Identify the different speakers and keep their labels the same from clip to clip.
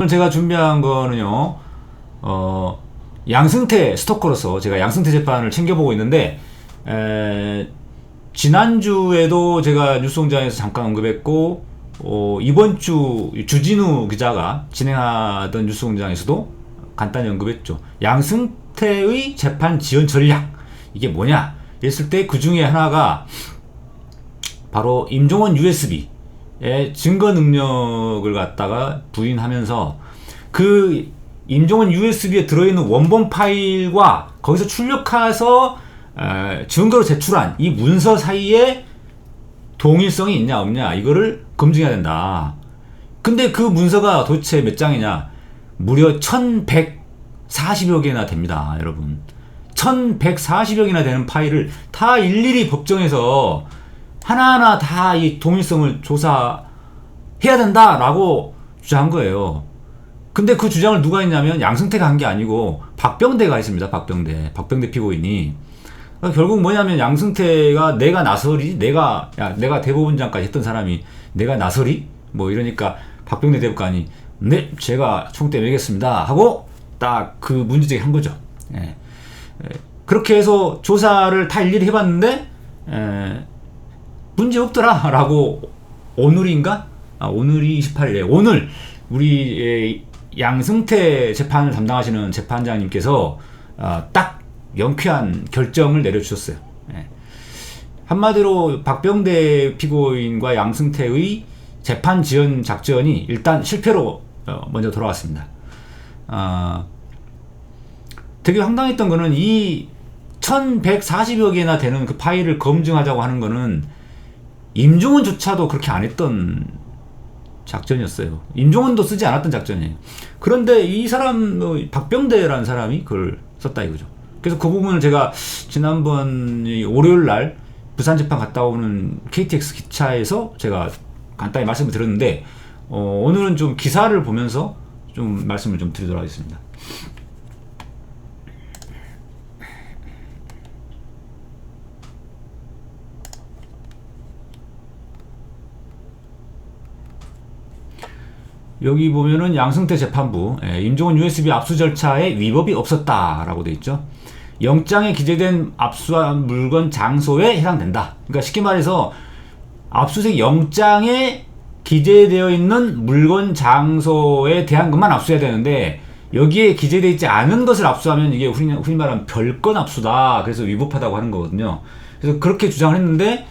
Speaker 1: 오늘 제가 준비한 거는요, 양승태 스토커로서 제가 양승태 재판을 챙겨보고 있는데, 지난주에도 제가 뉴스공장에서 잠깐 언급했고, 이번 주 주진우 기자가 진행하던 뉴스공장에서도 간단히 언급했죠. 양승태의 재판 지연 전략, 이게 뭐냐? 했을 때 그 중에 하나가 바로 임종원 USB의 증거 능력을 갖다가 부인하면서 그 임종원 USB에 들어있는 원본 파일과 거기서 출력해서 증거로 제출한 이 문서 사이에 동일성이 있냐 없냐 이거를 검증해야 된다. 근데 그 문서가 도대체 몇 장이냐? 무려 1140여 개나 됩니다, 여러분. 1140여 개나 되는 파일을 다 일일이 법정에서 하나하나 다 이 동일성을 조사해야 된다라고 주장한 거예요. 근데 그 주장을 누가 했냐면 양승태가 한 게 아니고 박병대가 했습니다. 박병대 피고인이. 결국 뭐냐면 양승태가 내가 나서리? 내가 대법원장까지 했던 사람이 내가 나서리? 뭐 이러니까 박병대 대법관이 네, 제가 총대 매겠습니다 하고 딱 그 문제제기 한 거죠. 예. 그렇게 해서 조사를 다 일일이 해봤는데 문제 없더라 라고 오늘인가? 오늘이 28일에 오늘 우리 양승태 재판을 담당하시는 재판장님께서 딱 명쾌한 결정을 내려주셨어요. 한마디로 박병대 피고인과 양승태의 재판 지연 작전이 일단 실패로 먼저 돌아왔습니다. 되게 황당했던 거는 이 1140여 개나 되는 그 파일을 검증하자고 하는 거는 임종원조차도 그렇게 안 했던 작전이었어요. 임종원도 쓰지 않았던 작전이에요. 그런데 이 사람, 박병대라는 사람이 그걸 썼다 이거죠. 그래서 그 부분을 제가 지난번 월요일 날 부산재판 갔다 오는 KTX 기차에서 제가 간단히 말씀을 드렸는데, 오늘은 좀 기사를 보면서 좀 말씀을 좀 드리도록 하겠습니다. 여기 보면은 양승태 재판부 임종원 USB 압수 절차에 위법이 없었다라고 돼 있죠. 영장에 기재된 압수한 물건 장소에 해당된다. 그러니까 쉽게 말해서 압수수색 영장에 기재되어 있는 물건 장소에 대한 것만 압수해야 되는데 여기에 기재되어 있지 않은 것을 압수하면 이게 흔히 말하는 별건 압수다. 그래서 위법하다고 하는 거거든요. 그래서 그렇게 주장을 했는데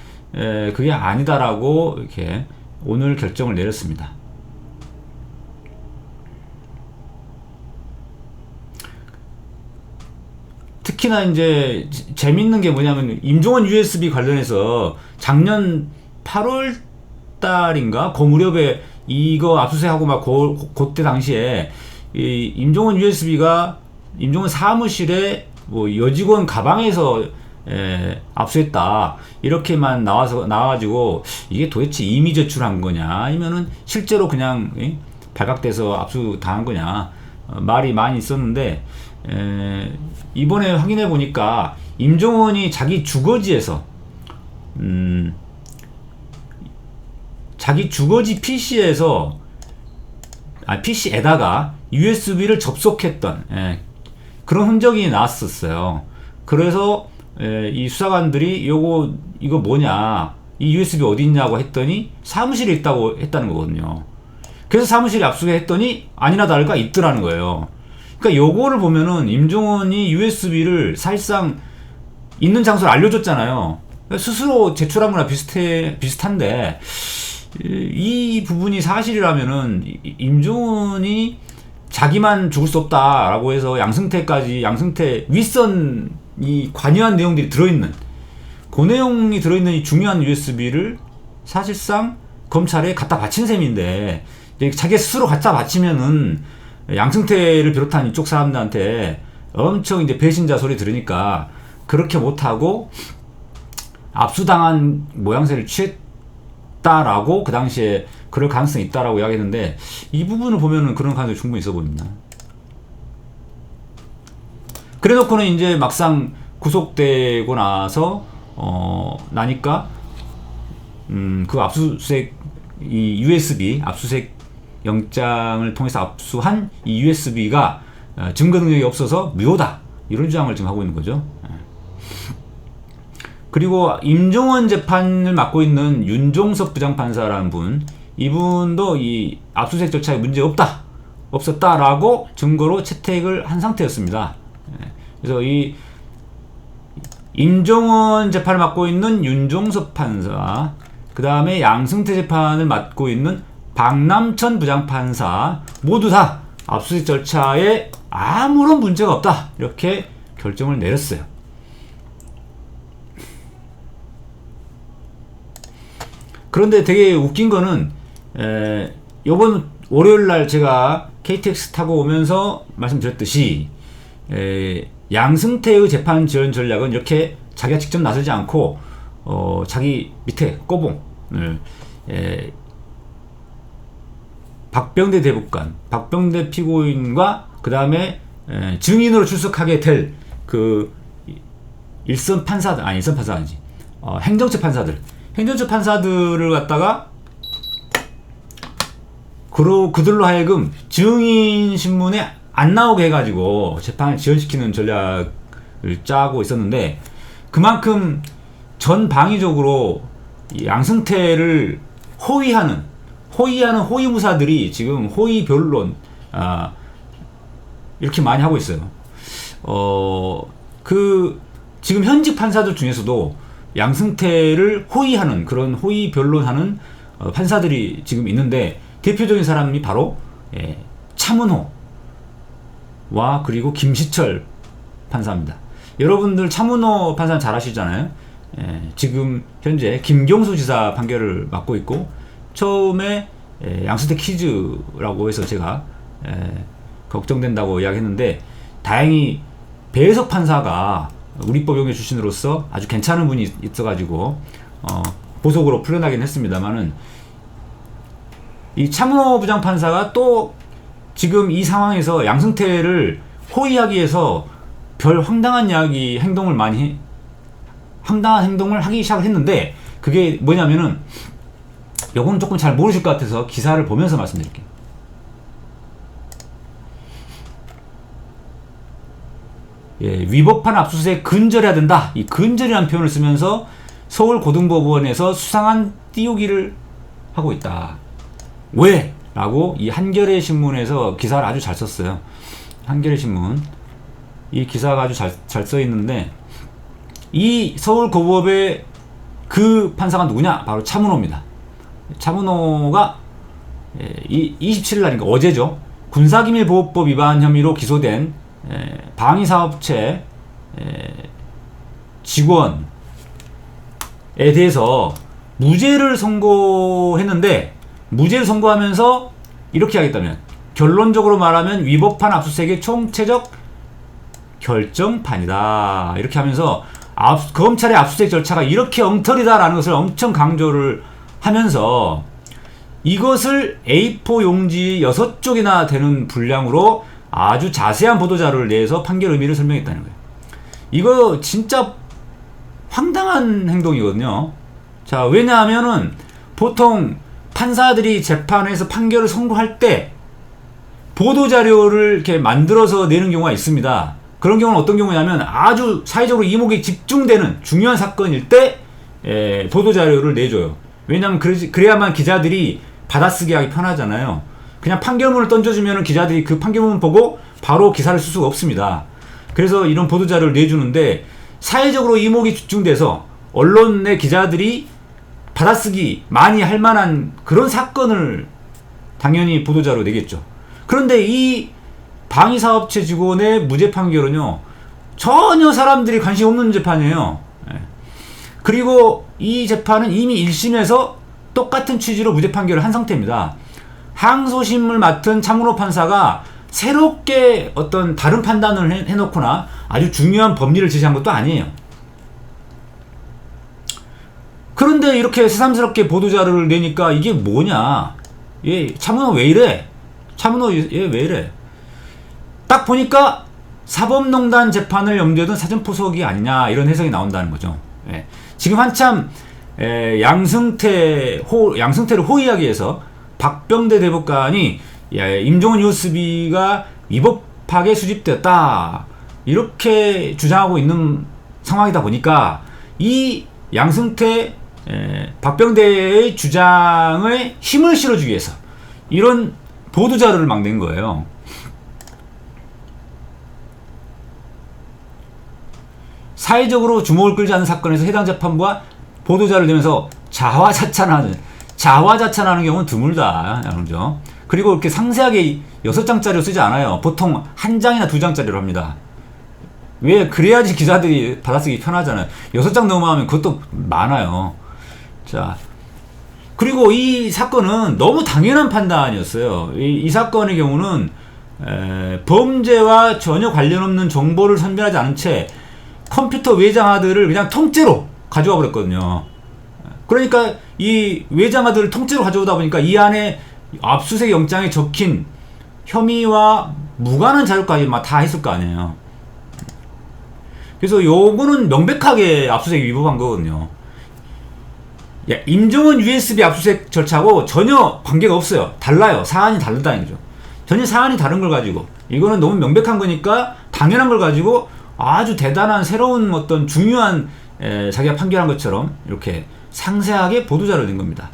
Speaker 1: 그게 아니다라고 이렇게 오늘 결정을 내렸습니다. 특히나 이제 재밌는 게 뭐냐면 임종원 USB 관련해서 작년 8월 달인가 그 무렵에 이거 압수수색하고 막 그때 당시에 이 임종원 USB가 임종원 사무실에 뭐 여직원 가방에서 압수했다 이렇게만 나와가지고 이게 도대체 임의 제출한 거냐 아니면은 실제로 그냥 발각돼서 압수 당한 거냐 말이 많이 있었는데 이번에 확인해 보니까 임종원이 자기 주거지에서 자기 주거지 PC에다가 USB를 접속했던 그런 흔적이 나왔었어요. 그래서 이 수사관들이 이거 뭐냐 이 USB 어디 있냐고 했더니 사무실에 있다고 했다는 거거든요. 그래서 사무실에 압수했더니 아니나 다를까 있더라는 거예요. 그러니까 요거를 보면은 임종원이 USB를 사실상 있는 장소를 알려줬잖아요. 스스로 제출한 거나 비슷한데 이 부분이 사실이라면은 임종원이 자기만 죽을 수 없다라고 해서 양승태 윗선이 관여한 내용들이 들어있는 그 내용이 들어있는 이 중요한 USB를 사실상 검찰에 갖다 바친 셈인데 자기 스스로 갖다 바치면은 양승태를 비롯한 이쪽 사람들한테 엄청 이제 배신자 소리 들으니까 그렇게 못하고 압수당한 모양새를 취했다라고 그 당시에 그럴 가능성이 있다라고 이야기했는데 이 부분을 보면은 그런 가능성이 충분히 있어 보입니다. 그래 놓고는 이제 막상 구속되고 나서 나니까 그 압수수색 이 USB 압수수색 영장을 통해서 압수한 이 USB가 증거 능력이 없어서 무효다, 이런 주장을 지금 하고 있는 거죠. 그리고 임종원 재판을 맡고 있는 윤종석 부장판사라는 분, 이분도 이 압수수색 절차에 문제 없었다라고 증거로 채택을 한 상태였습니다. 그래서 이 임종원 재판을 맡고 있는 윤종석 판사, 그 다음에 양승태 재판을 맡고 있는 박남천 부장판사 모두 다 압수수색 절차에 아무런 문제가 없다, 이렇게 결정을 내렸어요. 그런데 되게 웃긴 거는 요번 월요일날 제가 KTX 타고 오면서 말씀드렸듯이 양승태의 재판 지원 전략은 이렇게 자기가 직접 나서지 않고 자기 밑에 꼬봉을 박병대 대법관, 박병대 피고인과 그 다음에 증인으로 출석하게 될 그 일선 판사들, 아니 일선 판사 아니지, 행정처 판사들을 갖다가 그들로 하여금 증인 신문에 안 나오게 해가지고 재판을 지연시키는 전략을 짜고 있었는데, 그만큼 전방위적으로 양승태를 호위하는 호위무사들이 지금 호위 변론 이렇게 많이 하고 있어요. 지금 현직 판사들 중에서도 양승태를 호위하는, 그런 호위 변론하는 판사들이 지금 있는데, 대표적인 사람이 바로 차문호와 그리고 김시철 판사입니다. 여러분들 차문호 판사 잘 아시잖아요. 지금 현재 김경수 지사 판결을 맡고 있고, 처음에 양승태 퀴즈라고 해서 제가 걱정된다고 이야기했는데, 다행히 배석 판사가 우리법 용의 출신으로서 아주 괜찮은 분이 있어가지고 보석으로 풀려나긴 했습니다만은, 이 차문호 부장판사가 또 지금 이 상황에서 양승태를 호위하기 위해서 별 황당한 행동을 하기 시작을 했는데, 그게 뭐냐면은, 요거는 조금 잘 모르실 것 같아서 기사를 보면서 말씀드릴게요. 위법한 압수수색 근절해야 된다, 이 근절이라는 표현을 쓰면서 서울고등법원에서 수상한 띄우기를 하고 있다. 왜? 라고 이 한겨레 신문에서 기사를 아주 잘 썼어요. 한겨레 신문 이 기사가 아주 잘 써 있는데, 이 서울고법의 그 판사가 누구냐? 바로 차문호입니다. 차문호가 27일 날인가 어제죠, 군사기밀보호법 위반 혐의로 기소된 방위사업체 직원에 대해서 무죄를 선고했는데, 무죄를 선고하면서 이렇게 하겠다면, 결론적으로 말하면 위법한 압수수색의 총체적 결정판이다, 이렇게 하면서 검찰의 압수수색 절차가 이렇게 엉터리다라는 것을 엄청 강조를 하면서, 이것을 A4 용지 6쪽이나 되는 분량으로 아주 자세한 보도자료를 내서 판결 의미를 설명했다는 거예요. 이거 진짜 황당한 행동이거든요. 자, 왜냐하면은 보통 판사들이 재판에서 판결을 선고할 때 보도자료를 이렇게 만들어서 내는 경우가 있습니다. 그런 경우는 어떤 경우냐면, 아주 사회적으로 이목이 집중되는 중요한 사건일 때 보도자료를 내줘요. 왜냐하면 그래야만 기자들이 받아쓰기 하기 편하잖아요. 그냥 판결문을 던져주면 기자들이 그 판결문 보고 바로 기사를 쓸 수가 없습니다. 그래서 이런 보도자료를 내주는데, 사회적으로 이목이 집중돼서 언론의 기자들이 받아쓰기 많이 할 만한 그런 사건을 당연히 보도자료로 내겠죠. 그런데 이 방위사업체 직원의 무죄 판결은요, 전혀 사람들이 관심 없는 재판이에요. 그리고 이 재판은 이미 1심에서 똑같은 취지로 무죄 판결을 한 상태입니다. 항소심을 맡은 차문호 판사가 새롭게 어떤 다른 판단을 해놓거나 아주 중요한 법리를 제시한 것도 아니에요. 그런데 이렇게 새삼스럽게 보도자료를 내니까 이게 뭐냐, 차문호 왜 이래? 차문호 얘 왜 이래? 딱 보니까 사법농단 재판을 염두에 둔 사전포석이 아니냐, 이런 해석이 나온다는 거죠. 지금 한참 양승태를 호위하기 위해서 박병대 대법관이 임종원 USB가 위법하게 수집되었다 이렇게 주장하고 있는 상황이다 보니까 이 양승태 박병대의 주장에 힘을 실어주기 위해서 이런 보도자료를 막 낸 거예요. 사회적으로 주목을 끌지 않은 사건에서 해당 재판부가 보도자료를 내면서 자화자찬하는 경우는 드물다. 그죠? 그리고 이렇게 상세하게 6장짜리로 쓰지 않아요. 보통 1장이나 2장짜리로 합니다. 왜? 그래야지 기자들이 받아쓰기 편하잖아요. 6장 넘어가면 그것도 많아요. 자, 그리고 이 사건은 너무 당연한 판단이었어요. 이 사건의 경우는 범죄와 전혀 관련 없는 정보를 선별하지 않은 채 컴퓨터 외장하드를 그냥 통째로 가져와 버렸거든요. 그러니까 이 외장하드를 통째로 가져오다 보니까 이 안에 압수수색 영장에 적힌 혐의와 무관한 자료까지 막 다 했을 거 아니에요. 그래서 요거는 명백하게 압수수색 위법한 거거든요. 임종원 USB 압수수색 절차하고 전혀 관계가 없어요. 달라요. 사안이 다르다는 거죠. 전혀 사안이 다른 걸 가지고 이거는 너무 명백한 거니까 당연한 걸 가지고 아주 대단한 새로운 어떤 중요한 자기가 판결한 것처럼 이렇게 상세하게 보도자료를 낸 겁니다.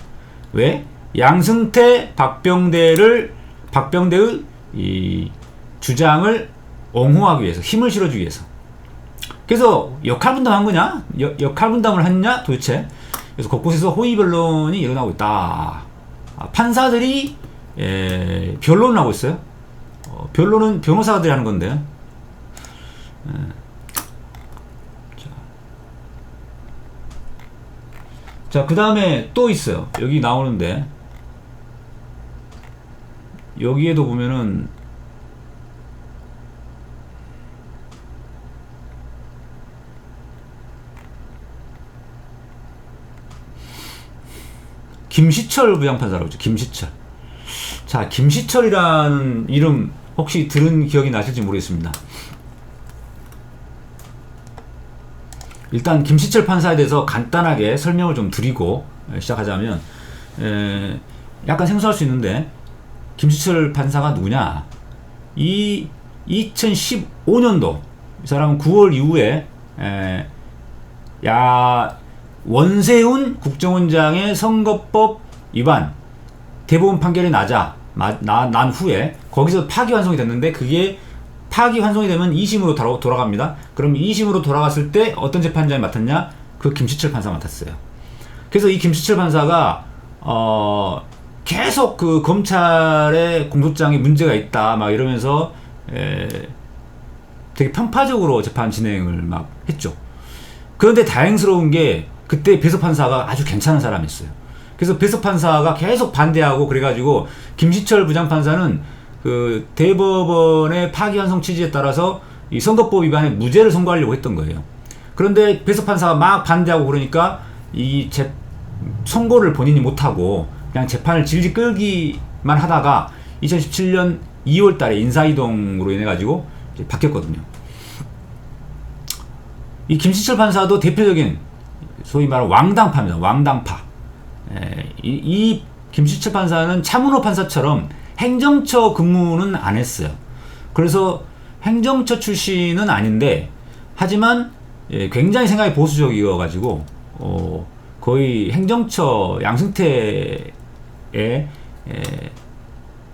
Speaker 1: 왜? 양승태 박병대의 이 주장을 옹호하기 위해서, 힘을 실어주기 위해서. 그래서 역할 분담한 거냐? 역할 분담을 했냐? 도대체? 그래서 곳곳에서 호의 변론이 일어나고 있다. 판사들이 변론을 하고 있어요. 변론은 변호사들이 하는 건데. 자, 그 다음에 또 있어요. 여기 나오는데 여기에도 보면은 김시철 부장판사라고 하죠. 김시철. 자, 김시철이라는 이름 혹시 들은 기억이 나실지 모르겠습니다. 일단 김시철 판사에 대해서 간단하게 설명을 좀 드리고 시작하자면 약간 생소할 수 있는데 김시철 판사가 누구냐? 이 2015년도 이 사람은 9월 이후에 원세훈 국정원장의 선거법 위반 대법원 판결이 난 후에 거기서 파기환송이 됐는데 그게 파기환송이 되면 2심으로 돌아갑니다. 그럼 2심으로 돌아갔을 때 어떤 재판장이 맡았냐? 그 김시철 판사 맡았어요. 그래서 이 김시철 판사가 계속 그 검찰의 공소장에 문제가 있다 막 이러면서 되게 편파적으로 재판 진행을 막 했죠. 그런데 다행스러운 게 그때 배석 판사가 아주 괜찮은 사람이었어요. 그래서 배석 판사가 계속 반대하고 그래가지고 김시철 부장판사는 그 대법원의 파기환송 취지에 따라서 이 선거법 위반에 무죄를 선고하려고 했던 거예요. 그런데 배석 판사가 막 반대하고 그러니까 이 선고를 본인이 못하고 그냥 재판을 질질 끌기만 하다가 2017년 2월 달에 인사이동으로 인해 가지고 바뀌었거든요. 이 김시철 판사도 대표적인 소위 말하는 왕당파입니다. 왕당파. 이 김시철 판사는 차문호 판사처럼 행정처 근무는 안 했어요. 그래서 행정처 출신은 아닌데 하지만 굉장히 생각이 보수적이어가지고 거의 행정처 양승태의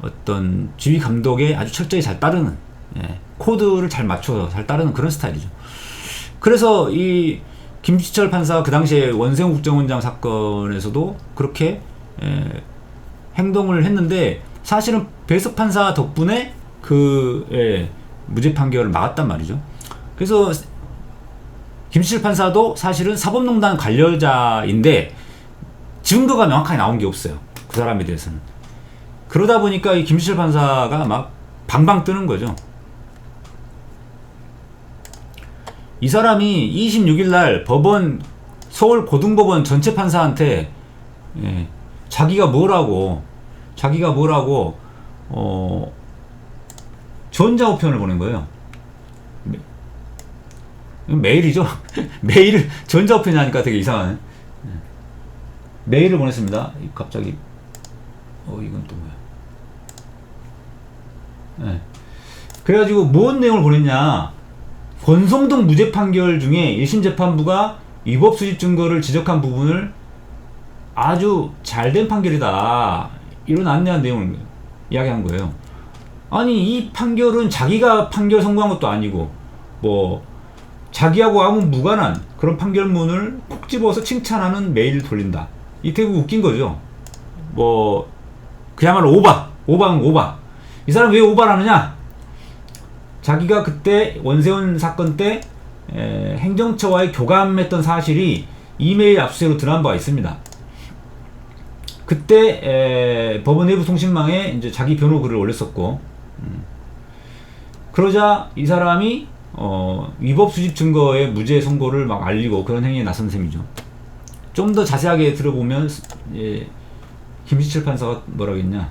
Speaker 1: 어떤 지휘 감독에 아주 철저히 잘 따르는 코드를 잘 맞춰서 잘 따르는 그런 스타일이죠. 그래서 이 김시철 판사가 그 당시에 원세훈 국정원장 사건에서도 그렇게 행동을 했는데 사실은 배석 판사 덕분에 그 무죄 판결을 막았단 말이죠. 그래서 김시철 판사도 사실은 사법농단 관련자인데 증거가 명확하게 나온 게 없어요. 그 사람에 대해서는. 그러다 보니까 이 김시철 판사가 막 방방 뜨는 거죠. 이 사람이 26일 날 법원 서울 고등법원 전체 판사한테 자기가 뭐라고 전자우편을 보낸 거예요. 메일이죠. 메일을 전자우편이 하니까 되게 이상하네. 메일을 보냈습니다. 갑자기 이건 또 뭐야? 네. 그래가지고 뭔 내용을 보냈냐? 권성동 무죄 판결 중에 1심 재판부가 위법 수집 증거를 지적한 부분을 아주 잘된 판결이다, 이런 안내한 내용을 이야기한 거예요. 아니, 이 판결은 자기가 판결 선고한 것도 아니고 뭐 자기하고 아무 무관한 그런 판결문을 콕 집어서 칭찬하는 메일을 돌린다. 이 되게 웃긴 거죠. 뭐 그야말로 오바는 오바. 이 사람 왜 오바를 하느냐? 자기가 그때 원세훈 사건 때 행정처와의 교감했던 사실이 이메일 압수수색으로 드러난 바가 있습니다. 그때 법원 내부 통신망에 이제 자기 변호 글을 올렸었고, 그러자 이 사람이 위법 수집 증거의 무죄 선고를 막 알리고 그런 행위에 나선 셈이죠. 좀 더 자세하게 들어보면 김시철 판사가 뭐라고 했냐?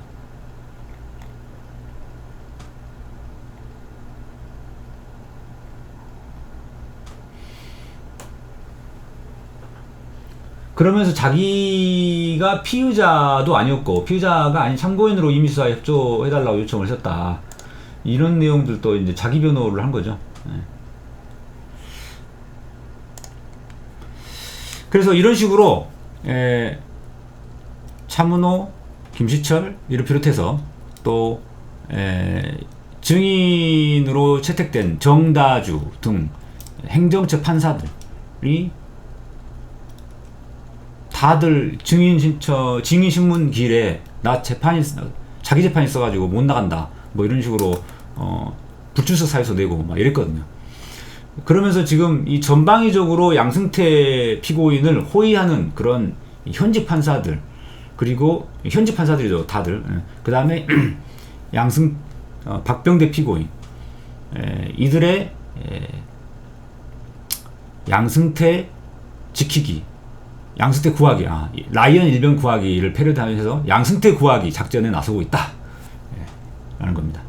Speaker 1: 그러면서 자기가 피의자도 아니었고 피의자가 아닌 참고인으로 임의수사에 협조해달라고 요청을 했었다, 이런 내용들도 이제 자기 변호를 한 거죠. 그래서 이런 식으로 차문호, 김시철 이를 비롯해서 또 증인으로 채택된 정다주 등 행정처 판사들이 다들 증인신문 기일에 자기 재판이 있어가지고 못 나간다, 뭐 이런 식으로 불출석 사유서 내고 막 이랬거든요. 그러면서 지금 이 전방위적으로 양승태 피고인을 호위하는 그런 현직 판사들, 그리고 현직 판사들이죠 다들, 그 다음에 박병대 피고인, 이들의 양승태 지키기, 양승태 구하기, 라이언 일병 구하기를 패러디하면서 양승태 구하기 작전에 나서고 있다, 라는 겁니다.